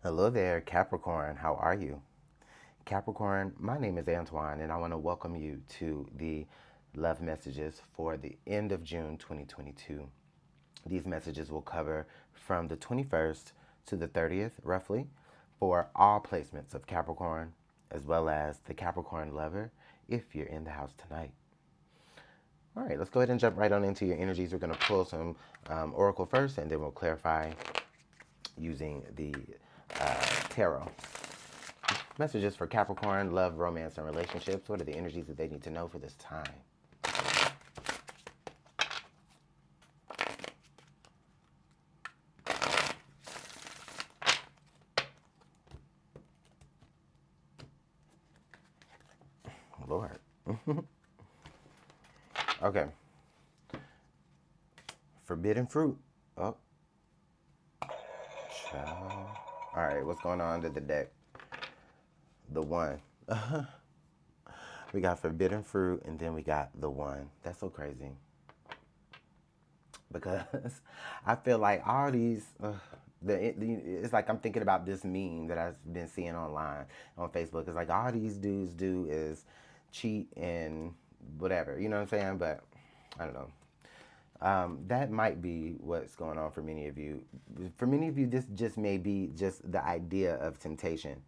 Hello there, Capricorn. How are you? Capricorn, my name is Antoine, and I want to welcome you to the love messages for the end of June 2022. These messages will cover from the 21st to the 30th, roughly, for all placements of Capricorn, as well as the Capricorn lover if you're in the house tonight. All right, let's go ahead and jump right on into your energies. We're going to pull some oracle first, and then we'll clarify using the tarot. Messages for Capricorn, love, romance, and relationships. What are the energies that they need to know for this time? Lord. Okay. Forbidden fruit. Oh, child. All right, what's going on under the deck? The one. We got forbidden fruit, and then we got the one. That's so crazy. Because I feel like all these, it's like I'm thinking about this meme that I've been seeing online on Facebook. It's like all these dudes do is cheat and whatever, you know what I'm saying? But I don't know. That might be what's going on for many of you. For many of you, this just may be just the idea of temptation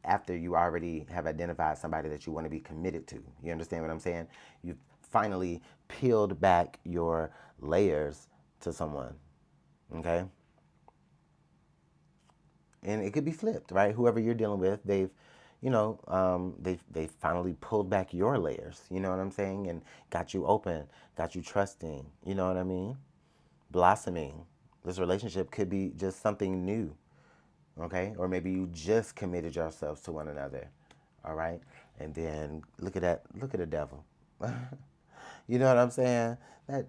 after you already have identified somebody that you want to be committed to. You understand what I'm saying? You've finally peeled back your layers to someone, okay? And it could be flipped, right? Whoever you're dealing with, they've finally pulled back your layers. You know what I'm saying? And got you open, got you trusting. You know what I mean? Blossoming. This relationship could be just something new, okay? Or maybe you just committed yourselves to one another, all right? And then look at that, look at the devil. You know what I'm saying? That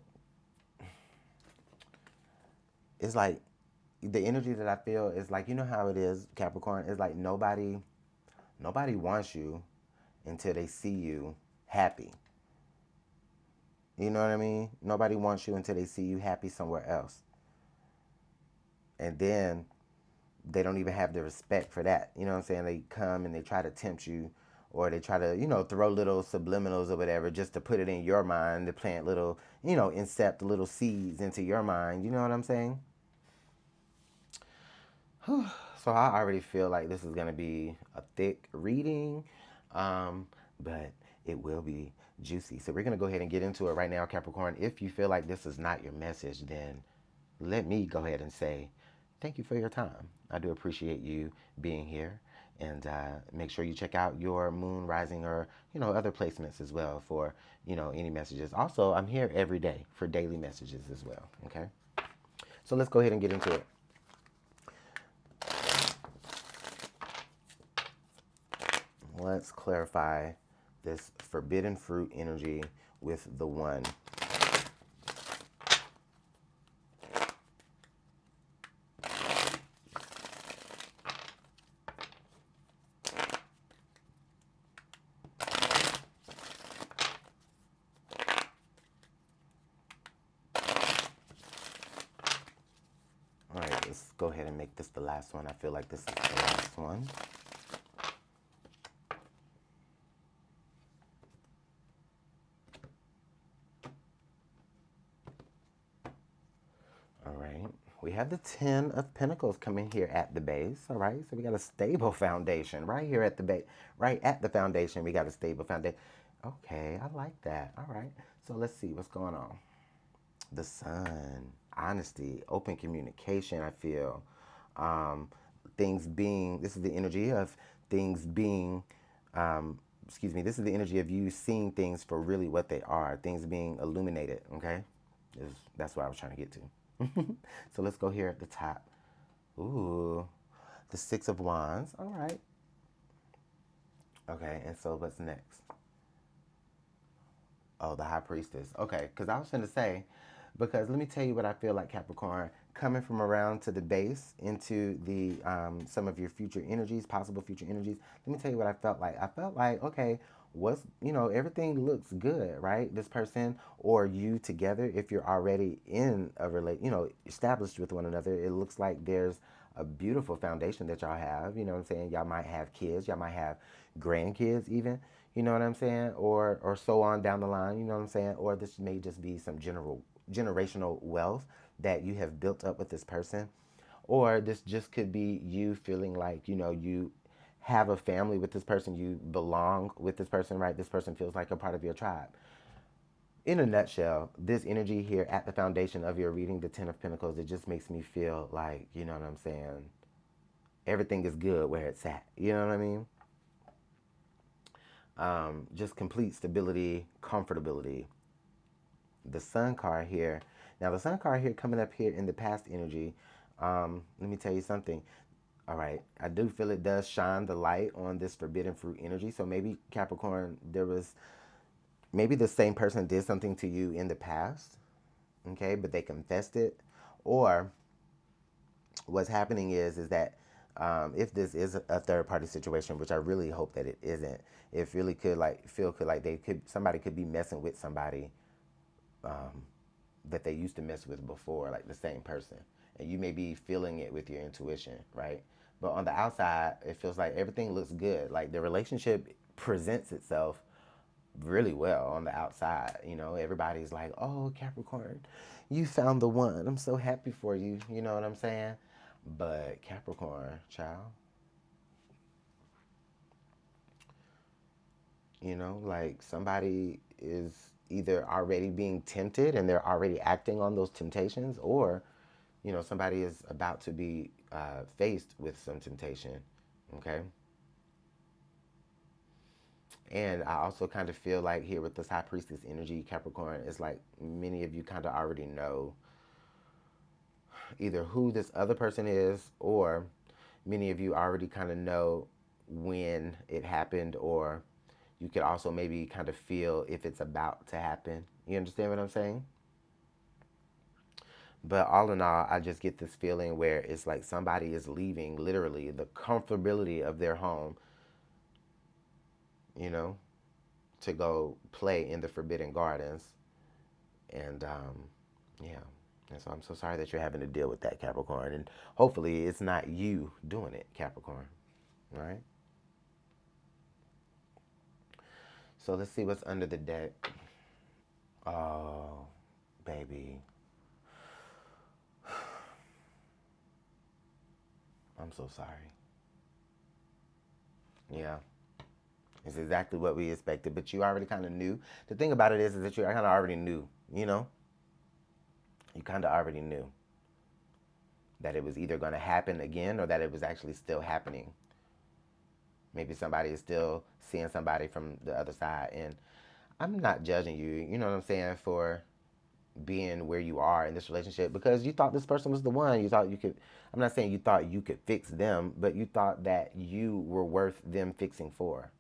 it's like the energy that I feel is like, you know how it is, Capricorn. It's like nobody wants you until they see you happy. You know what I mean? Nobody wants you until they see you happy somewhere else. And then they don't even have the respect for that. You know what I'm saying? They come and they try to tempt you, or they try to, throw little subliminals or whatever just to put it in your mind, to plant little, incept little seeds into your mind. You know what I'm saying? So I already feel like this is going to be a thick reading, but it will be juicy. So we're going to go ahead and get into it right now, Capricorn. If you feel like this is not your message, then let me go ahead and say thank you for your time. I do appreciate you being here. And make sure you check out your moon rising or, other placements as well for, any messages. Also, I'm here every day for daily messages as well. Okay. So let's go ahead and get into it. Let's clarify this forbidden fruit energy with the one. All right, let's go ahead and make this the last one. I feel like this is the last one. All right, we have the 10 of Pentacles coming here at the base. All right, so we got a stable foundation right here at the base, right at the foundation. We got a stable foundation. Okay, I like that. All right, so let's see what's going on. The Sun, honesty, open communication. I feel things being. This is the energy of things being. This is the energy of you seeing things for really what they are. Things being illuminated. Okay, that's what I was trying to get to. So let's go here at the top. Ooh, the Six of Wands. All right. Okay, and so what's next? Oh, the High Priestess. Okay, because I was going to say, because let me tell you what I feel like, Capricorn, coming from around to the base into the some of your future energies, possible future energies. Let me tell you what I felt like. I felt like, okay, everything looks good, right? This person or you together, if you're already in a established with one another, it looks like there's a beautiful foundation that y'all have. You know what I'm saying? Y'all might have kids. Y'all might have grandkids even. You know what I'm saying? Or so on down the line. You know what I'm saying? Or this may just be some generational wealth that you have built up with this person. Or this just could be you feeling like, you have a family with this person, you belong with this person, right? This person feels like a part of your tribe. In a nutshell, this energy here at the foundation of your reading, the Ten of Pentacles, it just makes me feel like, you know what I'm saying, everything is good where it's at. You know what I mean? Just complete stability, comfortability. The Sun card here. Now, the Sun card here coming up here in the past energy, let me tell you something. All right, I do feel it does shine the light on this forbidden fruit energy. So maybe Capricorn, maybe the same person did something to you in the past, okay, but they confessed it. Or what's happening is that if this is a third party situation, which I really hope that it isn't, it really could feel like somebody could be messing with somebody that they used to mess with before, like the same person. And you may be feeling it with your intuition, right? But on the outside, it feels like everything looks good. Like the relationship presents itself really well on the outside. Everybody's like, oh, Capricorn, you found the one. I'm so happy for you. You know what I'm saying? But Capricorn, child, like somebody is either already being tempted and they're already acting on those temptations, or somebody is about to be faced with some temptation, okay? And I also kind of feel like here with this High Priestess energy, Capricorn, it's like many of you kind of already know either who this other person is, or many of you already kind of know when it happened, or you could also maybe kind of feel if it's about to happen. You understand what I'm saying? But all in all, I just get this feeling where it's like somebody is leaving literally the comfortability of their home, to go play in the Forbidden Gardens. And yeah. And so I'm so sorry that you're having to deal with that, Capricorn. And hopefully it's not you doing it, Capricorn. All right? So let's see what's under the deck. Oh, baby. I'm so sorry. Yeah. It's exactly what we expected, but you already kind of knew. The thing about it is that you kind of already knew, You kind of already knew that it was either going to happen again or that it was actually still happening. Maybe somebody is still seeing somebody from the other side. And I'm not judging you, you know what I'm saying, for being where you are in this relationship, because you thought this person was the one. You thought you could, I'm not saying you thought you could fix them, but you thought that you were worth them fixing for.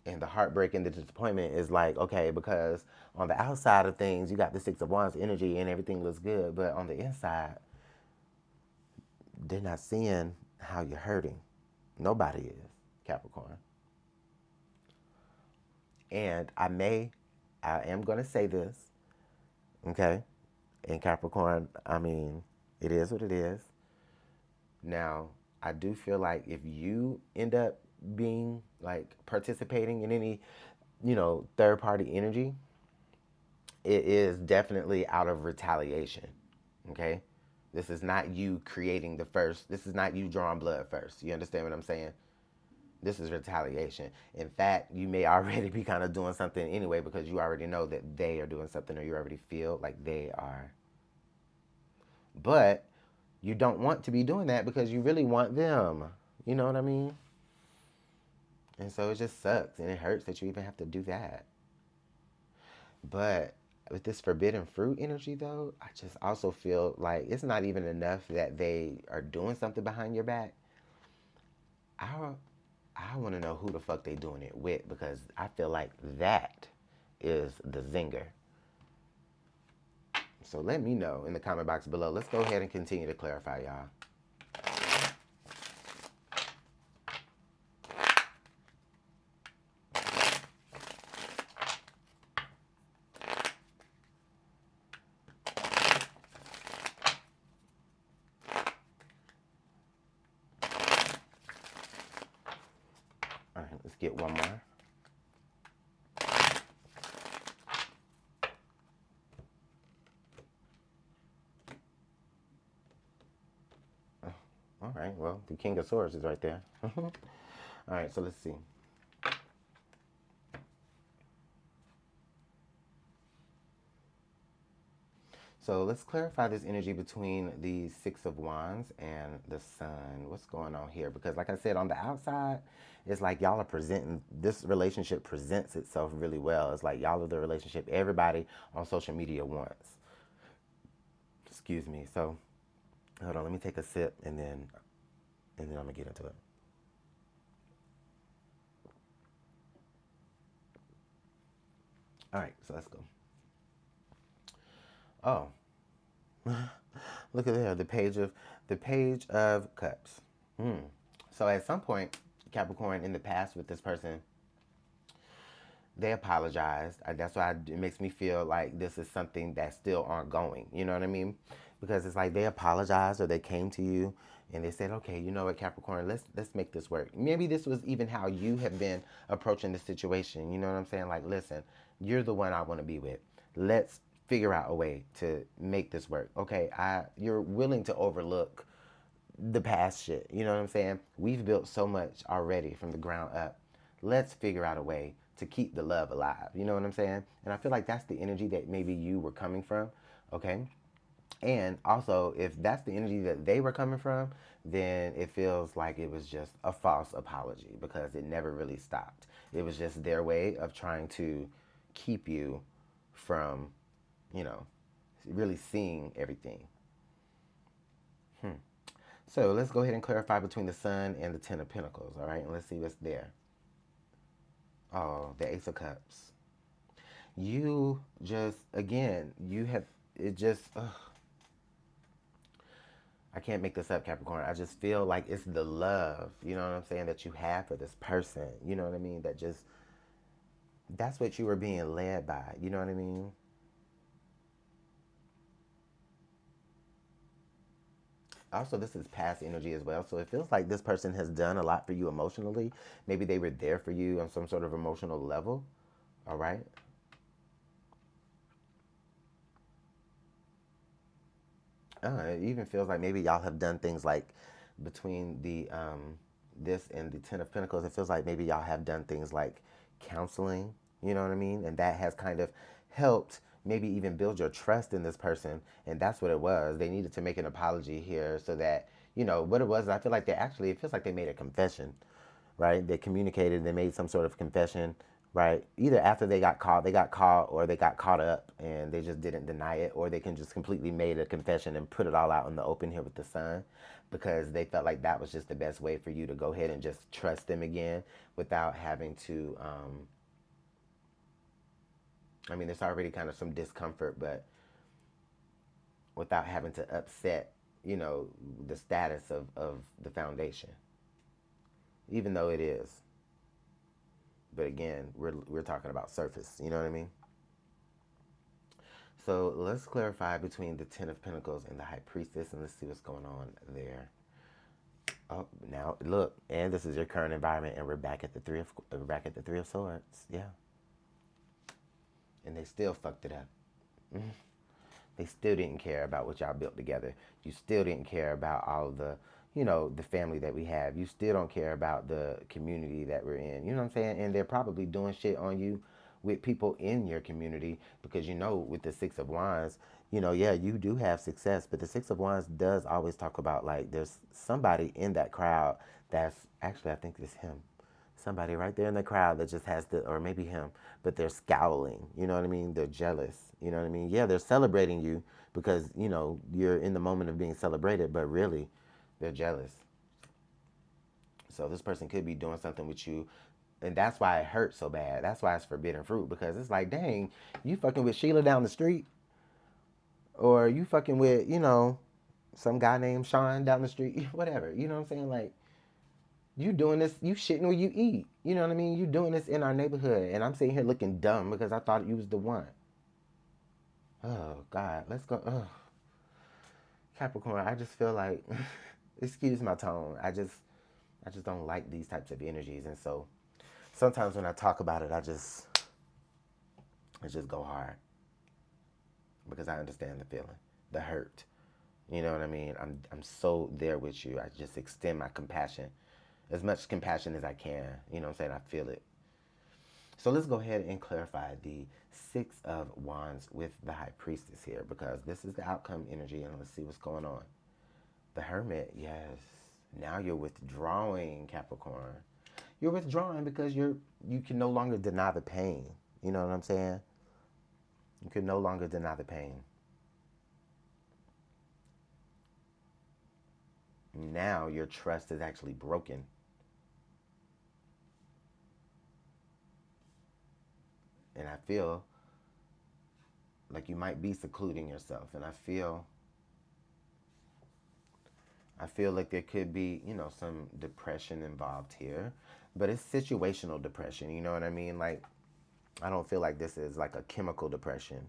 And the heartbreak and the disappointment is like, okay, because on the outside of things, you got the Six of Wands energy and everything looks good. But on the inside, they're not seeing how you're hurting. Nobody is, Capricorn. And I am going to say this, okay? And Capricorn, I mean, it is what it is. Now, I do feel like if you end up being like participating in any, third party energy, it is definitely out of retaliation. Okay? This is not you creating this is not you drawing blood first. You understand what I'm saying? This is retaliation. In fact, you may already be kind of doing something anyway, because you already know that they are doing something, or you already feel like they are. But you don't want to be doing that because you really want them. You know what I mean? And so it just sucks, and it hurts that you even have to do that. But with this forbidden fruit energy, though, I just also feel like it's not even enough that they are doing something behind your back. I want to know who the fuck they doing it with, because I feel like that is the zinger. So let me know in the comment box below. Let's go ahead and continue to clarify, y'all. get one more. All right, well, the King of Swords is right there. All right, so let's see. So let's clarify this energy between the Six of Wands and the Sun. What's going on here? Because like I said, on the outside, it's like y'all are presenting, this relationship presents itself really well. It's like y'all are the relationship everybody on social media wants. Excuse me. So hold on, let me take a sip and then I'm gonna get into it. All right, so let's go. Oh, look at there, the Page of Cups. So at some point, Capricorn, in the past with this person, they apologized. That's why it makes me feel like this is something that's still ongoing. You know what I mean? Because it's like they apologized or they came to you and they said, okay, you know what, Capricorn, let's make this work. Maybe this was even how you have been approaching the situation. You know what I'm saying? Like, listen, you're the one I want to be with. Let's figure out a way to make this work. Okay, you're willing to overlook the past shit. You know what I'm saying? We've built so much already from the ground up. Let's figure out a way to keep the love alive. You know what I'm saying? And I feel like that's the energy that maybe you were coming from. Okay. And also, if that's the energy that they were coming from, then it feels like it was just a false apology because it never really stopped. It was just their way of trying to keep you from, you know, really seeing everything. So let's go ahead and clarify between the Sun and the Ten of Pentacles, all right? And let's see what's there. Oh, the Ace of Cups. You just, again, you have, it just, I can't make this up, Capricorn. I just feel like it's the love, you know what I'm saying, that you have for this person. You know what I mean? That just, that's what you were being led by. You know what I mean? Also, this is past energy as well. So it feels like this person has done a lot for you emotionally. Maybe they were there for you on some sort of emotional level. All right. It even feels like maybe y'all have done things like between the this and the Ten of Pentacles. It feels like maybe y'all have done things like counseling. You know what I mean? And that has kind of helped maybe even build your trust in this person. And that's what it was. They needed to make an apology here so that, you know, what it was. I feel like they actually, it feels like they made a confession, right? They communicated, they made some sort of confession, right? Either after they got caught, or they got caught up and they just didn't deny it, or they can just completely made a confession and put it all out in the open here with the Sun, because they felt like that was just the best way for you to go ahead and just trust them again without having to, I mean, there's already kind of some discomfort, but without having to upset, you know, the status of the foundation, even though it is. But again, we're talking about surface, you know what I mean? So let's clarify between the Ten of Pentacles and the High Priestess, and let's see what's going on there. Oh, now look, and this is your current environment, and we're back at the Three of Swords, yeah. And they still fucked it up. They still didn't care about what y'all built together. You still didn't care about all the, you know, the family that we have. You still don't care about the community that we're in. You know what I'm saying? And they're probably doing shit on you with people in your community because, you know, with the Six of Wands, you know, yeah, you do have success, but the Six of Wands does always talk about, like, there's somebody in that crowd that's actually, I think it's him. Somebody right there in the crowd that just has the, or maybe him, but they're scowling. You know what I mean? They're jealous. You know what I mean? Yeah, they're celebrating you because, you know, you're in the moment of being celebrated, but really, they're jealous. So this person could be doing something with you, and that's why it hurts so bad. That's why it's forbidden fruit, because it's like, dang, you fucking with Sheila down the street, or you fucking with, you know, some guy named Sean down the street, whatever. You know what I'm saying? Like, you doing this, you shitting where you eat. You know what I mean? You doing this in our neighborhood, and I'm sitting here looking dumb because I thought you was the one. Oh God, let's go. Oh, Capricorn, I just feel like, excuse my tone. I just don't like these types of energies, and so sometimes when I talk about it, I just go hard because I understand the feeling, the hurt. You know what I mean? I'm so there with you. I just extend my compassion, as much compassion as I can. You know what I'm saying? I feel it. So let's go ahead and clarify the Six of Wands with the High Priestess here, because this is the outcome energy, and let's see what's going on. The Hermit, yes. Now you're withdrawing, Capricorn. You're withdrawing because you can no longer deny the pain. You know what I'm saying? You can no longer deny the pain. Now your trust is actually broken. And I feel like you might be secluding yourself. And I feel like there could be, some depression involved here. But it's situational depression, you know what I mean? Like, I don't feel like this is like a chemical depression.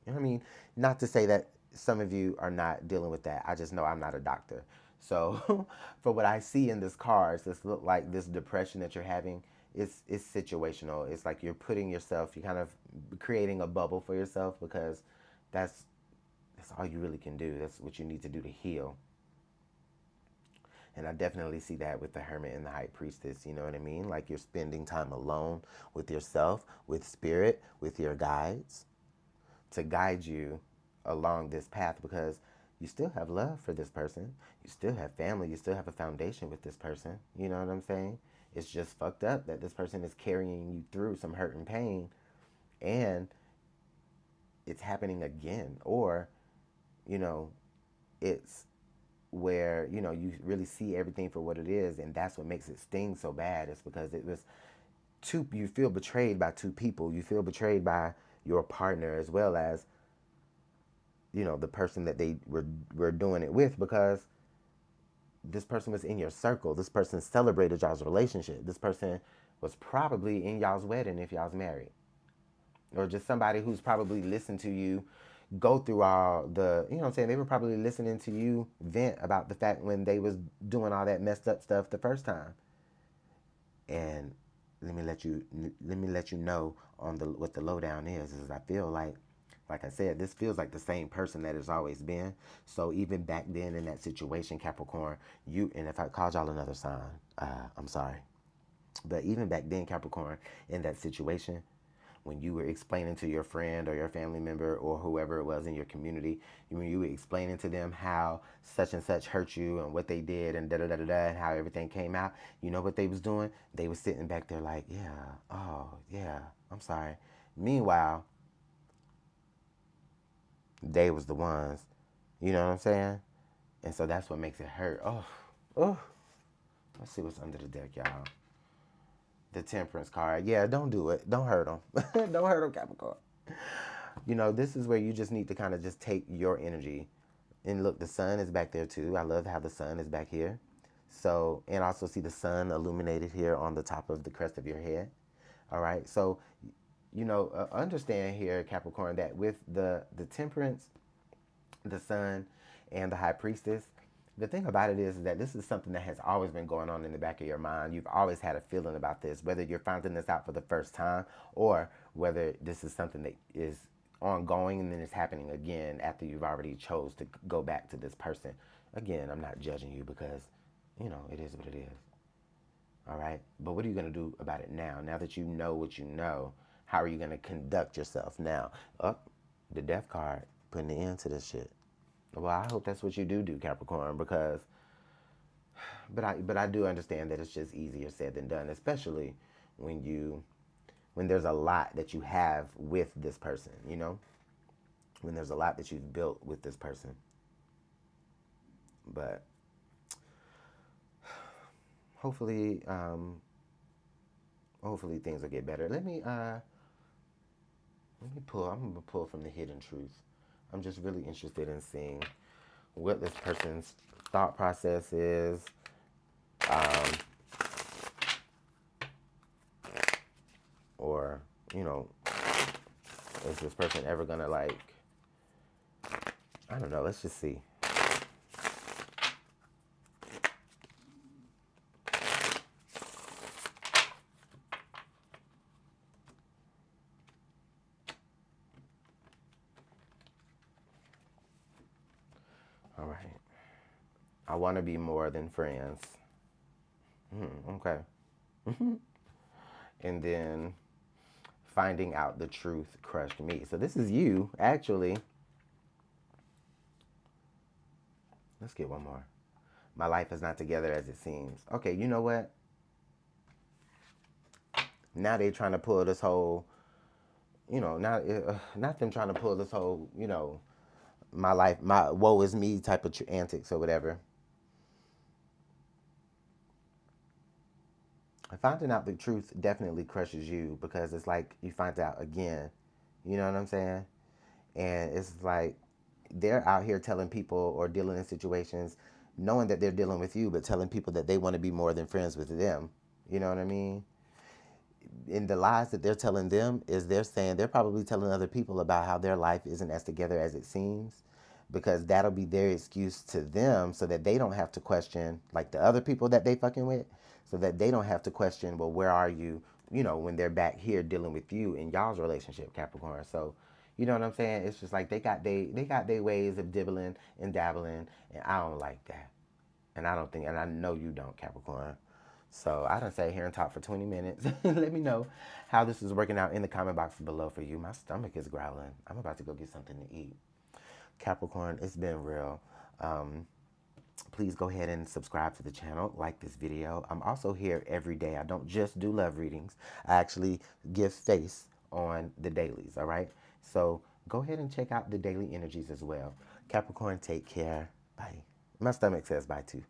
You know what I mean? Not to say that some of you are not dealing with that. I just know I'm not a doctor. So for what I see in this card, this look like this depression that you're having, it's situational. It's like you're kind of creating a bubble for yourself, because that's all you really can do. That's what you need to do to heal. And I definitely see that with the Hermit and the High Priestess, you know what I mean? Like you're spending time alone with yourself, with spirit, with your guides, to guide you along this path, because you still have love for this person. You still have family. You still have a foundation with this person. You know what I'm saying? It's just fucked up that this person is carrying you through some hurt and pain, and it's happening again. Or, it's where, you really see everything for what it is, and that's what makes it sting so bad. It's because you feel betrayed by two people. You feel betrayed by your partner, as well as, the person that they were doing it with, because this person was in your circle. This person celebrated y'all's relationship. This person was probably in y'all's wedding if y'all's married. Or just somebody who's probably listened to you go through all the, you know what I'm saying? They were probably listening to you vent about the fact when they was doing all that messed up stuff the first time. And let me let you know on what the lowdown is I feel like I said, this feels like the same person that it's always been. So even back then in that situation, Capricorn, and if I called y'all another sign, I'm sorry. But even back then, Capricorn, in that situation, when you were explaining to your friend or your family member or whoever it was in your community, when you were explaining to them how such and such hurt you and what they did and da-da-da-da-da and how everything came out, you know what they was doing? They was sitting back there like, yeah, oh, yeah, I'm sorry. Meanwhile, they was the ones, you know what I'm saying? And so that's what makes it hurt. Oh. Let's see what's under the deck, y'all. The Temperance card. Yeah, don't do it. Don't hurt them. Don't hurt them, Capricorn. This is where you just need to kind of just take your energy. And look, the sun is back there too. I love how the sun is back here. So, and also see the sun illuminated here on the top of the crest of your head. All right. So, understand here, Capricorn, that with the Temperance, the sun, and the High Priestess, the thing about it is that this is something that has always been going on in the back of your mind. You've always had a feeling about this, whether you're finding this out for the first time or whether this is something that is ongoing and then it's happening again after you've already chose to go back to this person. Again, I'm not judging you because, it is what it is. All right? But what are you going to do about it now? Now that you know what you know, how are you going to conduct yourself now? The Death card, putting the end to this shit. Well, I hope that's what you do, Capricorn, because, but I do understand that it's just easier said than done, especially when there's a lot that you have with this person, when there's a lot that you've built with this person. But hopefully things will get better. Let me pull. I'm gonna pull from the Hidden Truth. I'm just really interested in seeing what this person's thought process is. Or, is this person ever gonna I don't know, let's just see. All right. I want to be more than friends. Okay. And then finding out the truth crushed me. So this is you, actually. Let's get one more. My life is not together as it seems. Okay, you know what? Now they trying to pull this whole, not them trying to pull this whole, my life, my woe is me type of antics or whatever. Finding out the truth definitely crushes you because it's like you find out again. You know what I'm saying? And it's like they're out here telling people or dealing in situations knowing that they're dealing with you, but telling people that they want to be more than friends with them. You know what I mean? In the lies that they're telling them is they're saying they're probably telling other people about how their life isn't as together as it seems because that'll be their excuse to them so that they don't have to question like the other people that they fucking with so that they don't have to question, well, where are you, when they're back here dealing with you in y'all's relationship, Capricorn. So you know what I'm saying? It's just like they got their ways of dibbling and dabbling, and I don't like that. And I don't think, and I know you don't, Capricorn. So I done sat here and talked for 20 minutes. Let me know how this is working out in the comment box below for you. My stomach is growling. I'm about to go get something to eat. Capricorn, it's been real. Please go ahead and subscribe to the channel, like this video. I'm also here every day. I don't just do love readings. I actually give face on the dailies, all right? So go ahead and check out the daily energies as well. Capricorn, take care. Bye. My stomach says bye too.